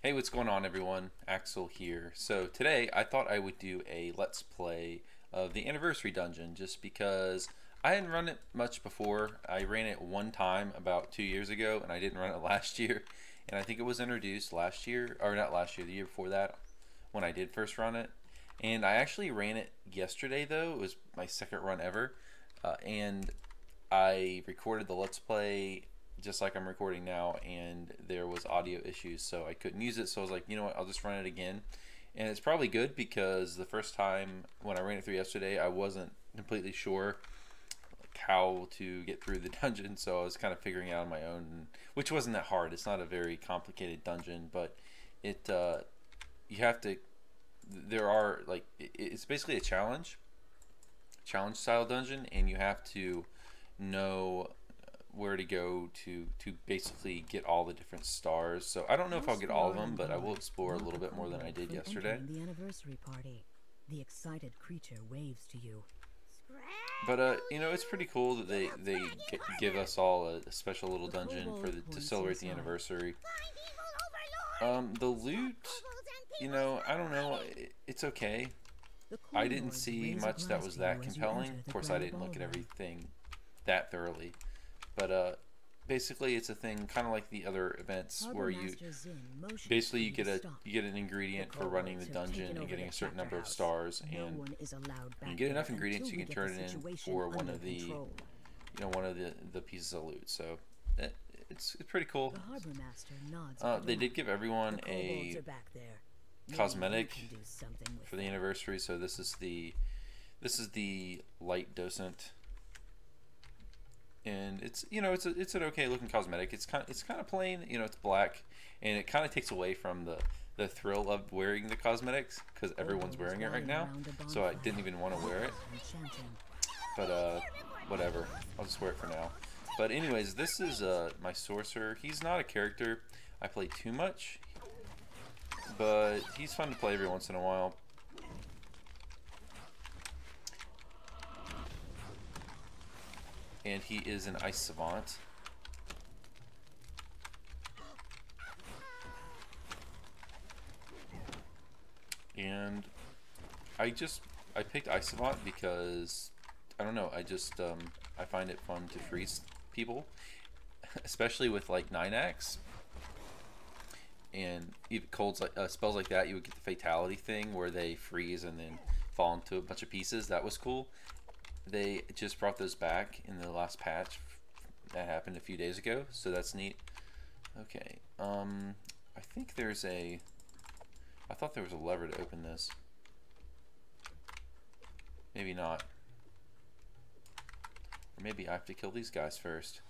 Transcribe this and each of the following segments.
Hey, what's going on, everyone? Axel here. So today I thought I would do a let's play of the anniversary dungeon just because I hadn't run it much before. I ran it one time about 2 years ago and I didn't run it last year. And I think it was introduced last year, or not last year, the year before that when I did first run it. And I actually ran it yesterday though. It was my second run ever. And I recorded the let's play just like I'm recording now, and there was audio issues, so I couldn't use it. So I was like, you know what, I'll just run it again. And it's probably good because the first time when I ran it through yesterday, I wasn't completely sure like how to get through the dungeon, so I was kind of figuring it out on my own, which wasn't that hard. It's not a very complicated dungeon, but it you have to. There are like it's basically a challenge style dungeon, and you have to know where to go to basically get all the different stars. So I don't know if I'll get all of them, but I will explore a little bit more than I did yesterday. The anniversary party. The excited creature waves to you. But you know, it's pretty cool that they give us all a special little dungeon for to celebrate the anniversary. The loot, you know, I don't know, it's okay. I didn't see much that was that compelling. Of course, I didn't look at everything that thoroughly. But basically, it's a thing kind of like the other events where you basically you get an ingredient for running the dungeon and getting a certain number of stars, and you get enough ingredients you can turn it in for one of the the pieces of loot. So it's pretty cool. They did give everyone a cosmetic for the anniversary. So this is the light docent. And it's, you know, it's an okay looking cosmetic. It's kind of plain, you know, it's black, and it kind of takes away from the thrill of wearing the cosmetics because everyone's wearing it right now. So I didn't even want to wear it. But whatever, I'll just wear it for now. But anyways, this is my Sorcerer. He's not a character I play too much, but he's fun to play every once in a while. And he is an ice savant. And I picked ice savant because I don't know, I find it fun to freeze people, especially with like 9-axe and even colds, like spells like that. You would get the fatality thing where they freeze and then fall into a bunch of pieces. That was cool. They just brought those back in the last patch that happened a few days ago, so that's neat. Okay, I think there's a, I thought there was a lever to open this. Maybe not. Or maybe I have to kill these guys first.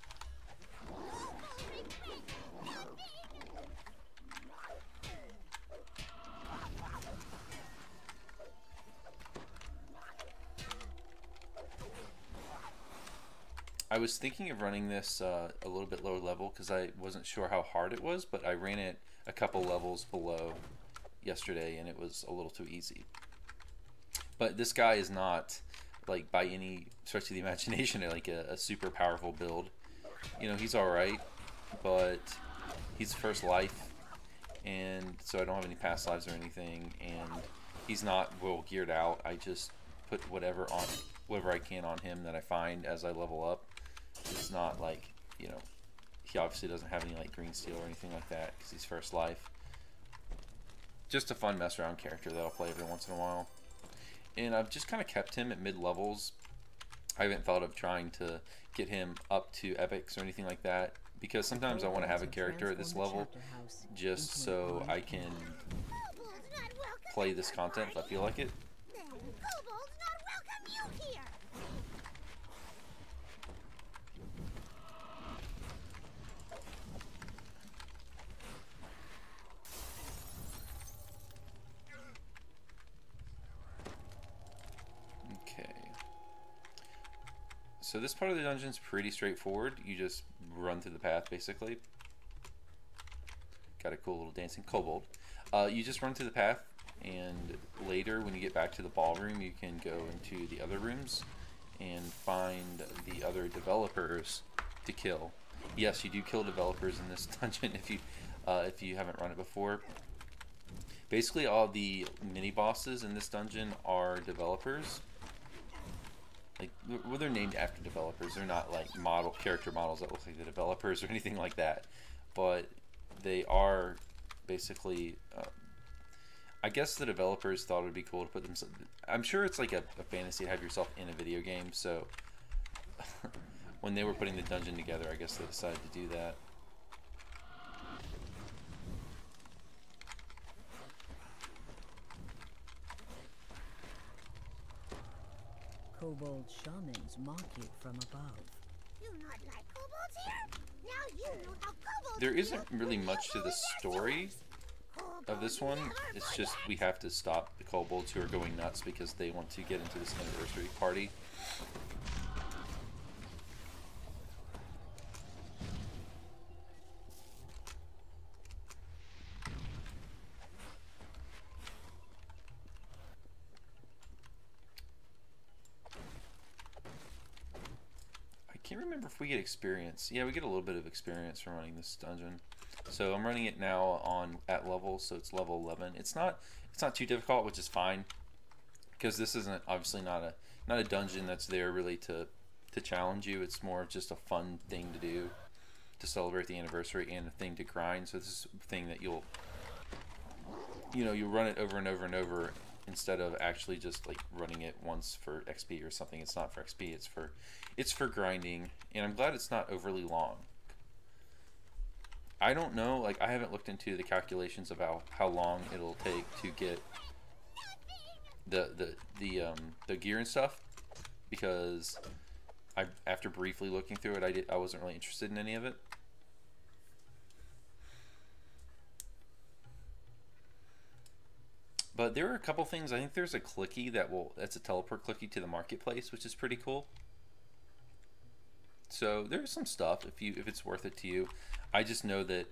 I was thinking of running this a little bit lower level because I wasn't sure how hard it was, but I ran it a couple levels below yesterday and it was a little too easy. But this guy is not, like, by any stretch of the imagination, like a super powerful build. You know, he's alright, but he's first life, and so I don't have any past lives or anything, and he's not well geared out. I just put whatever I can on him that I find as I level up. It's not like, you know, he obviously doesn't have any like green steel or anything like that because he's first life. Just a fun mess around character that I'll play every once in a while. And I've just kind of kept him at mid levels. I haven't thought of trying to get him up to epics or anything like that because sometimes I want to have a character at this level just so I can play this content if I feel like it. So this part of the dungeon is pretty straightforward. You just run through the path, basically. Got a cool little dancing kobold. You just run through the path, and later when you get back to the ballroom, you can go into the other rooms and find the other developers to kill. Yes, you do kill developers in this dungeon. If you, if you haven't run it before. Basically, all the mini bosses in this dungeon are developers. Like, well, they're named after developers. They're not like character models that look like the developers or anything like that. But they are basically. I guess the developers thought it would be cool to put them. I'm sure it's like a fantasy to have yourself in a video game. So when they were putting the dungeon together, I guess they decided to do that. Kobold shamans mock you from above. You not like kobolds here? Now you know how kobolds There isn't really much to the story of this one. It's just we have to stop the kobolds who are going nuts because they want to get into this anniversary party. I can't remember if we get experience. Yeah, we get a little bit of experience from running this dungeon. So I'm running it now at level, so it's level 11. It's not too difficult, which is fine, because this isn't obviously not a dungeon that's there really to challenge you. It's more of just a fun thing to do to celebrate the anniversary and a thing to grind. So this is a thing that you'll run it over and over and over instead of actually just like running it once for XP or something. It's not for XP. It's for grinding, and I'm glad it's not overly long. I don't know, like I haven't looked into the calculations of how long it'll take to get the gear and stuff, because after briefly looking through it, I wasn't really interested in any of it. But there are a couple things. I think there's a clicky that's a teleport clicky to the marketplace, which is pretty cool. So there's some stuff if it's worth it to you. I just know that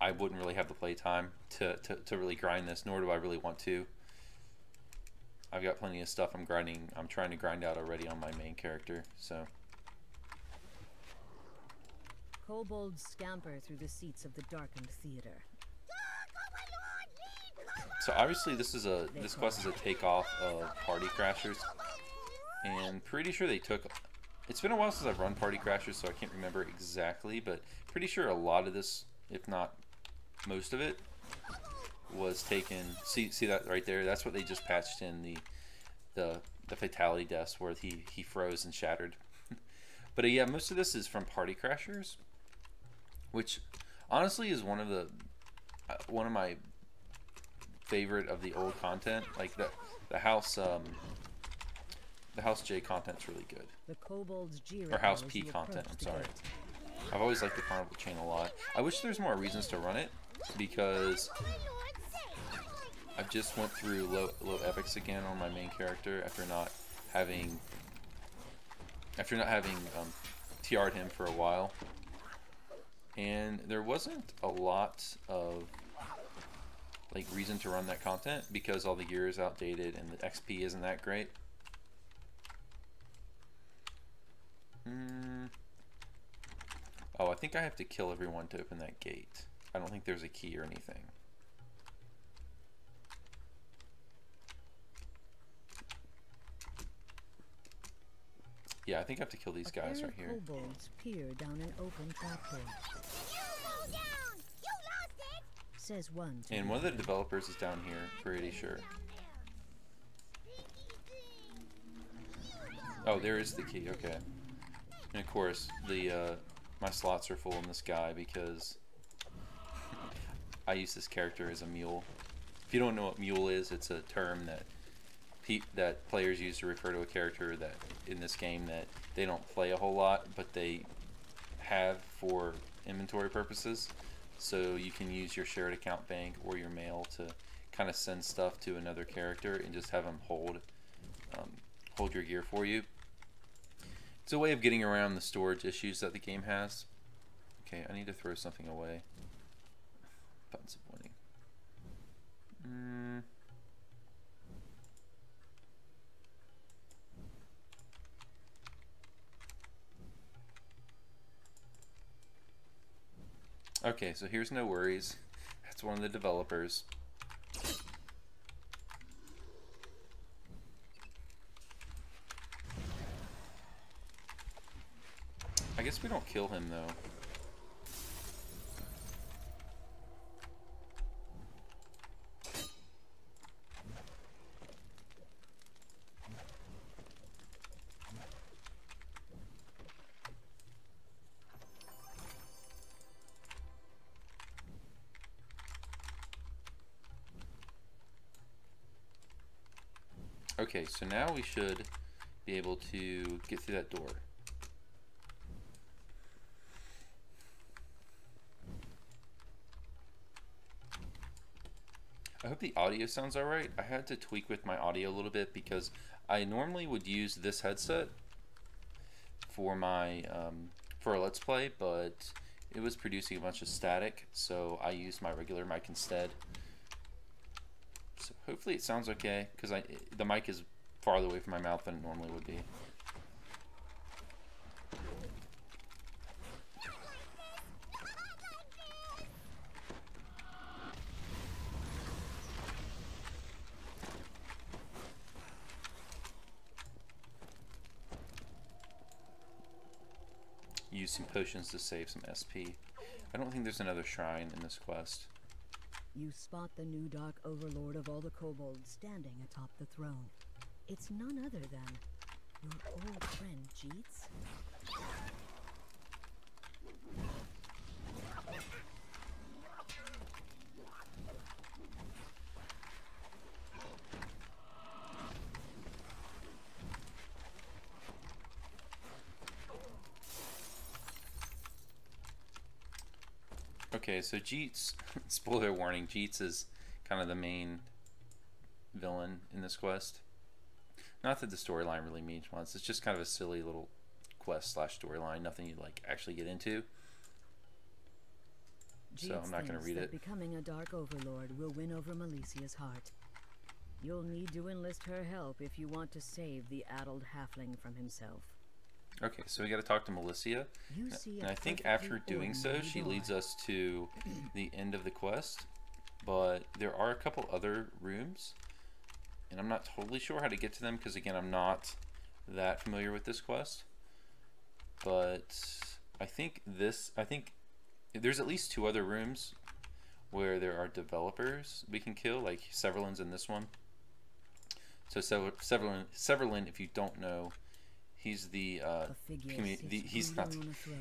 I wouldn't really have the play time to really grind this, nor do I really want to. I've got plenty of stuff I'm trying to grind out already on my main character, so. Kobolds scamper through the seats of the darkened theater. So obviously this quest is a takeoff of Party Crashers, and pretty sure they took. It's been a while since I've run Party Crashers, so I can't remember exactly, but pretty sure a lot of this, if not most of it, was taken. See that right there? That's what they just patched in the fatality deaths where he froze and shattered. But yeah, most of this is from Party Crashers, which honestly is one of my favorite of the old content. Like the house J content's really good. The kobolds jeer Or House P as you content, approach I'm the sorry. gate. I've always liked the Carnival chain a lot. I wish there's more reasons to run it, because I've just went through low epics again on my main character after not having TR'd him for a while. And there wasn't a lot of like reason to run that content because all the gear is outdated and the XP isn't that great. Oh, I think I have to kill everyone to open that gate. I don't think there's a key or anything. Yeah, I think I have to kill these guys right here. Kobolds peer down an open trapdoor. Says one. And one of the developers is down here, pretty sure. Oh, there is the key. Okay. And of course, my slots are full in this guy because I use this character as a mule. If you don't know what mule is, it's a term that players use to refer to a character that in this game that they don't play a whole lot, but they have for inventory purposes. So you can use your shared account bank or your mail to kind of send stuff to another character and just have them hold your gear for you. It's a way of getting around the storage issues that the game has. Okay, I need to throw something away. Buttons of winning. Okay, so here's No Worries. That's one of the developers. I guess we don't kill him though. Okay, so now we should be able to get through that door. I hope the audio sounds alright. I had to tweak with my audio a little bit because I normally would use this headset for my for a Let's Play, but it was producing a bunch of static, so I used my regular mic instead. So hopefully it sounds okay, because the mic is farther away from my mouth than it normally would be. Use some potions to save some SP. I don't think there's another shrine in this quest. You spot the new Dark Overlord of all the kobolds standing atop the throne. It's none other than your old friend Jeets. Okay, so Jeets, spoiler warning, Jeets is kind of the main villain in this quest. Not that the storyline really means much, it's just kind of a silly little quest slash storyline, nothing you like actually get into. So I'm not going to read it. Becoming a Dark Overlord will win over Melicia's heart. You'll need to enlist her help if you want to save the addled halfling from himself. Okay, so we got to talk to Melicia, and I think after doing so, she leads us to the end of the quest, but there are a couple other rooms, and I'm not totally sure how to get to them, because again, I'm not that familiar with this quest, but I think there's at least 2 other rooms where there are developers we can kill, like Severlin's in this one. So Severlin, if you don't know, he's the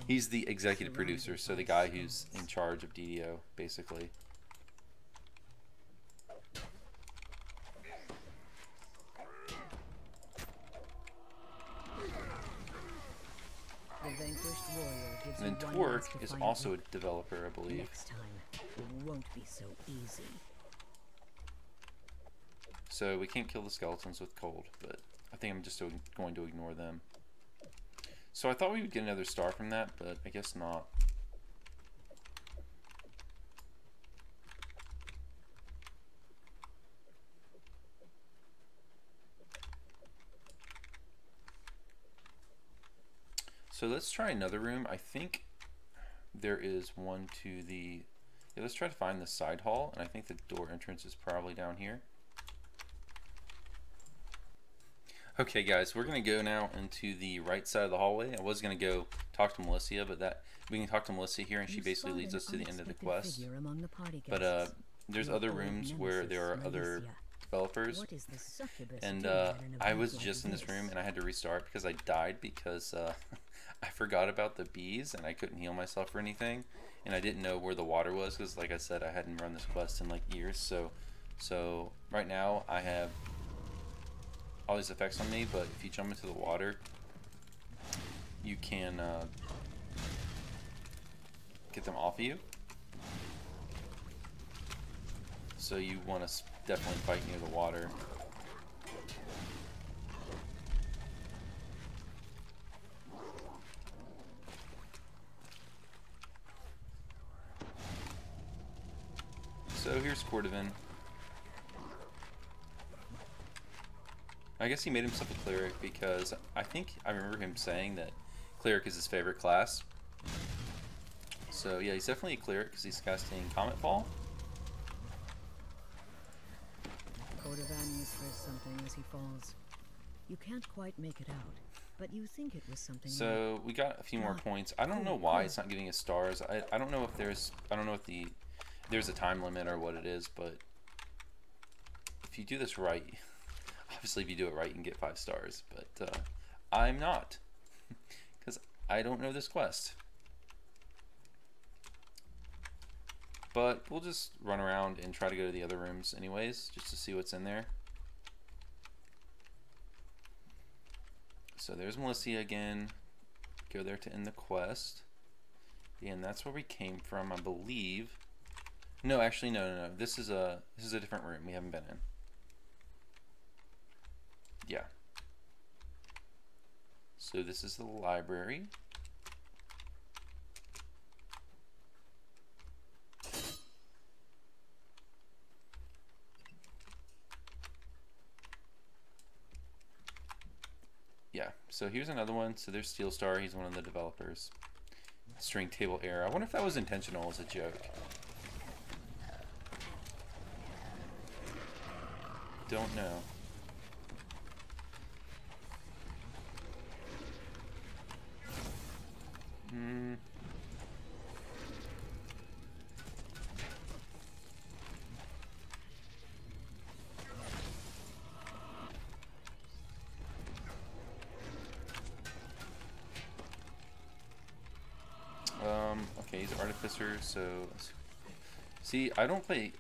he's the executive producer, so the guy who's in charge of DDO, basically. And then Torque is also a developer, I believe. Next time, it won't be so easy. So we can't kill the skeletons with cold, but I think I'm just going to ignore them. So I thought we would get another star from that, but I guess not. So let's try another room. I think there is one to the... Yeah, let's try to find the side hall, and I think the door entrance is probably down here. Okay guys, we're going to go now into the right side of the hallway. I was going to go talk to Melissa, but we can talk to Melissa here, and she basically leads us to the end of the quest. But there's other rooms where there are other developers, and I was just in this room, and I had to restart because I died because I forgot about the bees, and I couldn't heal myself or anything, and I didn't know where the water was because, like I said, I hadn't run this quest in like years. So right now I have all these effects on me, but if you jump into the water, you can get them off of you. So you want to definitely fight near the water. So here's Cordovan. I guess he made himself a cleric because I think I remember him saying that cleric is his favorite class. So yeah, he's definitely a cleric because he's casting Comet Fall. Cordovan whispers something as he falls. You can't quite make it out, but you think it was something. So we got a few more points. I don't know why it's not giving us stars. I don't know if there's there's a time limit or what it is, but if you do this right, obviously if you do it right you can get 5 stars, but I'm not because I don't know this quest. But we'll just run around and try to go to the other rooms anyways, just to see what's in there. So there's Melissa again. Go there to end the quest. And that's where we came from, I believe. No, actually, no. This is a different room we haven't been in. Yeah. So this is the library. Yeah, so here's another one. So there's Steel Star, he's one of the developers. String table error. I wonder if that was intentional as a joke. Don't know. Okay, he's Artificer, so... See, I don't play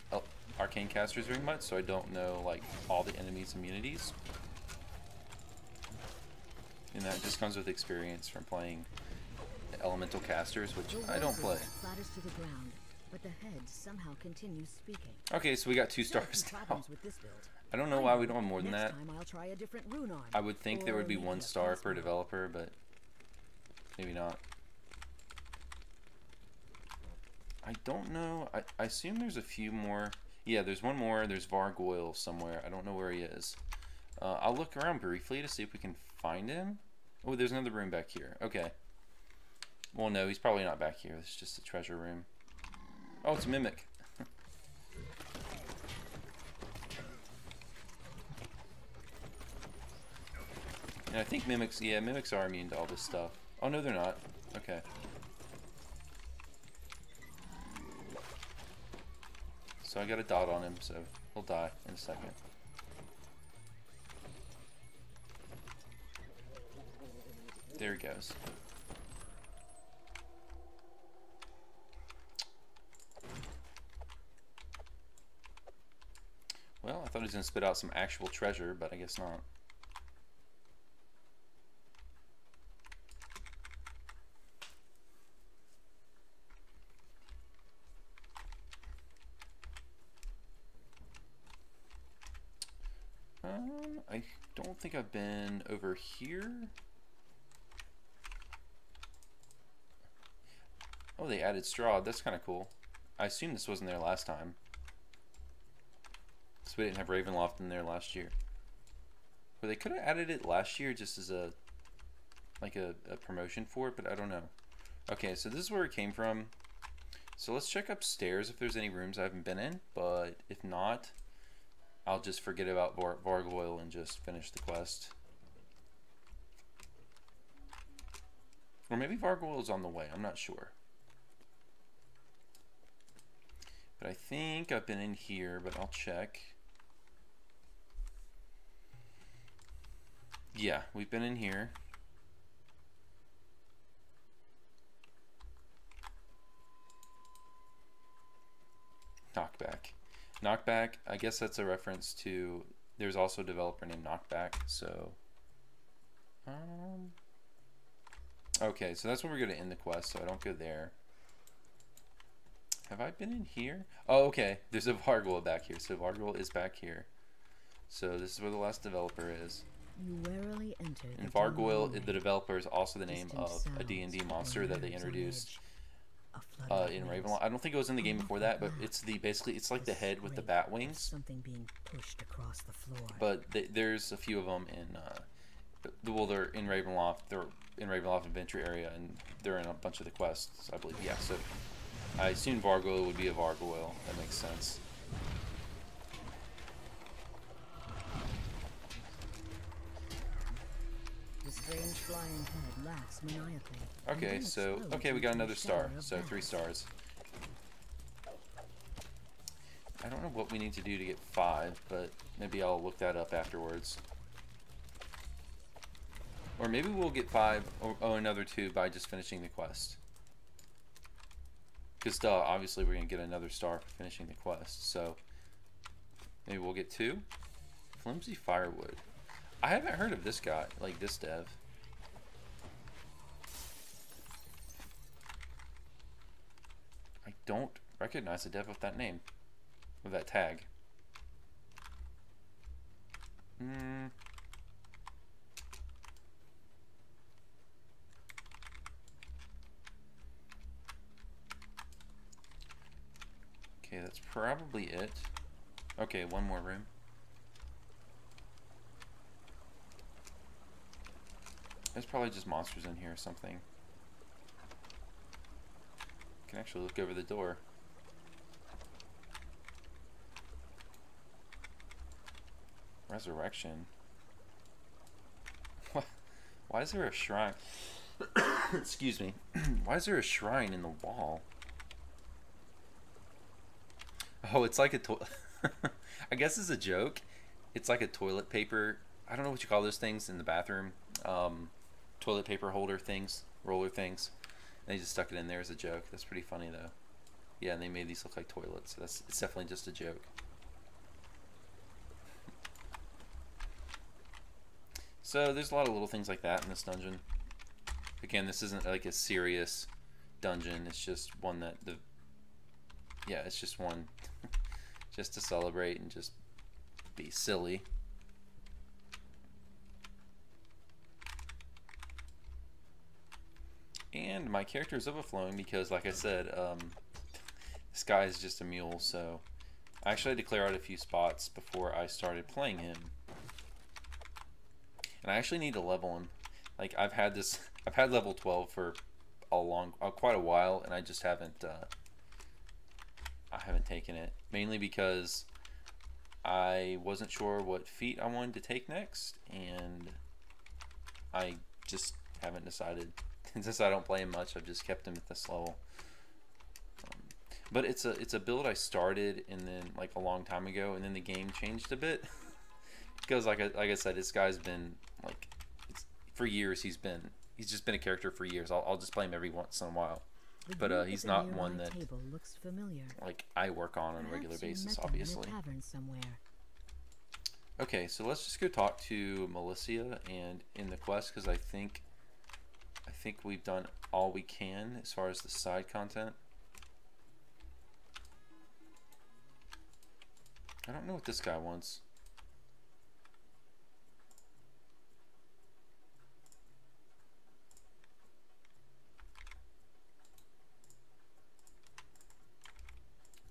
Arcane Casters very much, so I don't know, like, all the enemies' immunities. And that just comes with experience from playing Elemental Casters, which I don't play. Clatters to the ground, but the head somehow continues speaking. Okay, so we got 2 stars now. I don't know why we don't have more than that. I'll try a different rune arm. I would think there would be 1 star per developer, but maybe not. I don't know. I assume there's a few more. Yeah, there's one more. There's Vargoyle somewhere. I don't know where he is. I'll look around briefly to see if we can find him. Oh, there's another room back here. Okay. Well, no, he's probably not back here. It's just a treasure room. Oh, it's a Mimic. And I think Mimics, yeah, Mimics are immune to all this stuff. Oh, no, they're not. Okay. So I got a dot on him, so he'll die in a second. There he goes. Well, I thought he was going to spit out some actual treasure, but I guess not. I don't think I've been over here. Oh, they added straw. That's kind of cool. I assume this wasn't there last time. So we didn't have Ravenloft in there last year. But they could have added it last year just as a promotion for it, but I don't know. Okay, so this is where it came from. So let's check upstairs if there's any rooms I haven't been in, but if not, I'll just forget about Vargoyle and just finish the quest. Or maybe Vargoyle's on the way, I'm not sure. But I think I've been in here, but I'll check. Yeah, we've been in here. Knockback. Knockback, I guess that's a reference to, there's also a developer named Knockback, so. Okay, so that's where we're going to end the quest, so I don't go there. Have I been in here? Oh, okay, there's a Vargoyle back here, so Vargoyle is back here. So this is where the last developer is. You warily enter. And Vargoyle, the developer, is also the name of a D&D monster that they introduced in Ravenloft. I don't think it was in the game before that, but it's basically it's like the head with the bat wings. Something being pushed across the floor. But there's a few of them Well, they're in Ravenloft. They're in Ravenloft Adventure area, and they're in a bunch of the quests, I believe. Yeah, so I assume Vargoyle would be a Vargoyle. That makes sense. The strange flying head laughs maniacally. Okay, so we got another star. So 3 stars. I don't know what we need to do to get 5, but maybe I'll look that up afterwards. Or maybe we'll get 5 or another 2 by just finishing the quest. Because obviously we're going to get another star for finishing the quest. So maybe we'll get 2. Flimsy firewood. I haven't heard of this guy, like this dev. I don't recognize a dev with that name. With that tag. Okay, that's probably it. Okay, one more room. There's probably just monsters in here or something. I can actually look over the door. Resurrection. What? Why is there a shrine? Excuse me. Why is there a shrine in the wall? Oh, it's like a I guess it's a joke. It's like a toilet paper. I don't know what you call those things in the bathroom. Toilet paper holder things, roller things. And they just stuck it in there as a joke. That's pretty funny though. Yeah, and they made these look like toilets. It's definitely just a joke. So there's a lot of little things like that in this dungeon. Again, this isn't like a serious dungeon. It's just one that it's just one just to celebrate and just be silly. And my character is overflowing because, like I said, this guy is just a mule, so I actually had to clear out a few spots before I started playing him. And I actually need to level him. Like, I've had level 12 for quite a while, and I just haven't taken it. Mainly because I wasn't sure what feat I wanted to take next, and I just haven't decided. Since I don't play him much, I've just kept him at this level. But it's a build I started and then like a long time ago, and then the game changed a bit. Because like I said, this guy's been like for years. He's just been a character for years. I'll just play him every once in a while. But he's not one that like I work on a regular basis, obviously. Okay, so let's just go talk to Melissa and in the quest, because I think we've done all we can as far as the side content. I don't know what this guy wants.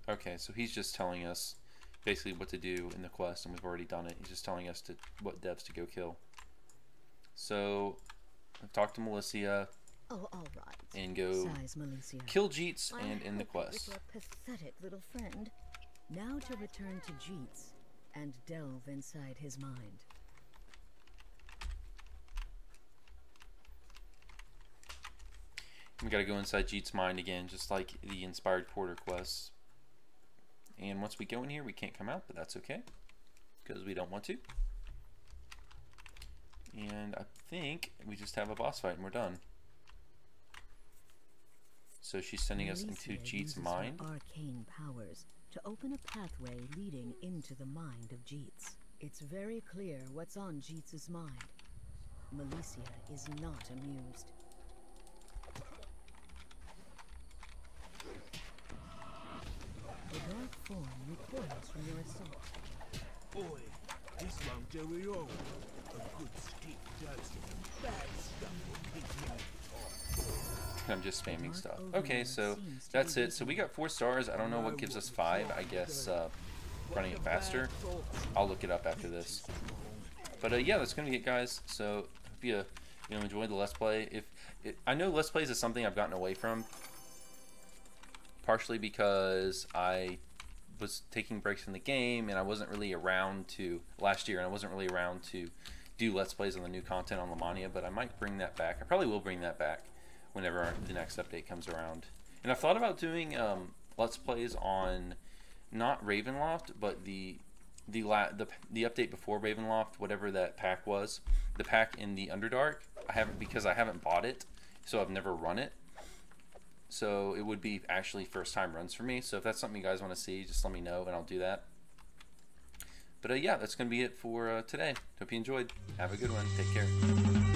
Okay, so he's just telling us basically what to do in the quest, and we've already done it. He's just telling us what devs to go kill. So I've talked to Melissa. Oh, all right. And go kill Jeets and end the quest. Your pathetic little friend. Now to return to Jeets and delve inside his mind. We gotta go inside Jeets' mind again, just like the Inspired Quarter quests. And once we go in here, we can't come out, but that's okay, because we don't want to. And I think we just have a boss fight and we're done. So she's sending us into Jeets' mind. Arcane powers to open a pathway leading into the mind of Jeets. It's very clear what's on Jeets' mind. Melissa is not amused. The dark form recoils from your assault. Boy, this won't do it all. A good stick does it. Bad stuff will keep me. I'm just spamming stuff. Okay, so that's it. So we got 4 stars. I don't know what gives us 5. I guess running it faster. I'll look it up after this. But yeah, that's gonna be it, guys. So hope you enjoy the Let's Play. I know Let's Plays is something I've gotten away from, partially because I was taking breaks in the game and I wasn't really around to last year, and I wasn't really around to do Let's Plays on the new content on Lamania, but I might bring that back. I probably will bring that back whenever the next update comes around. And I've thought about doing Let's Plays on not Ravenloft, but the update before Ravenloft, whatever that pack was, the pack in the Underdark. I haven't bought it, so I've never run it. So it would be actually first time runs for me. So if that's something you guys want to see, just let me know and I'll do that. But yeah, that's going to be it for today. Hope you enjoyed. Have a good one. Take care.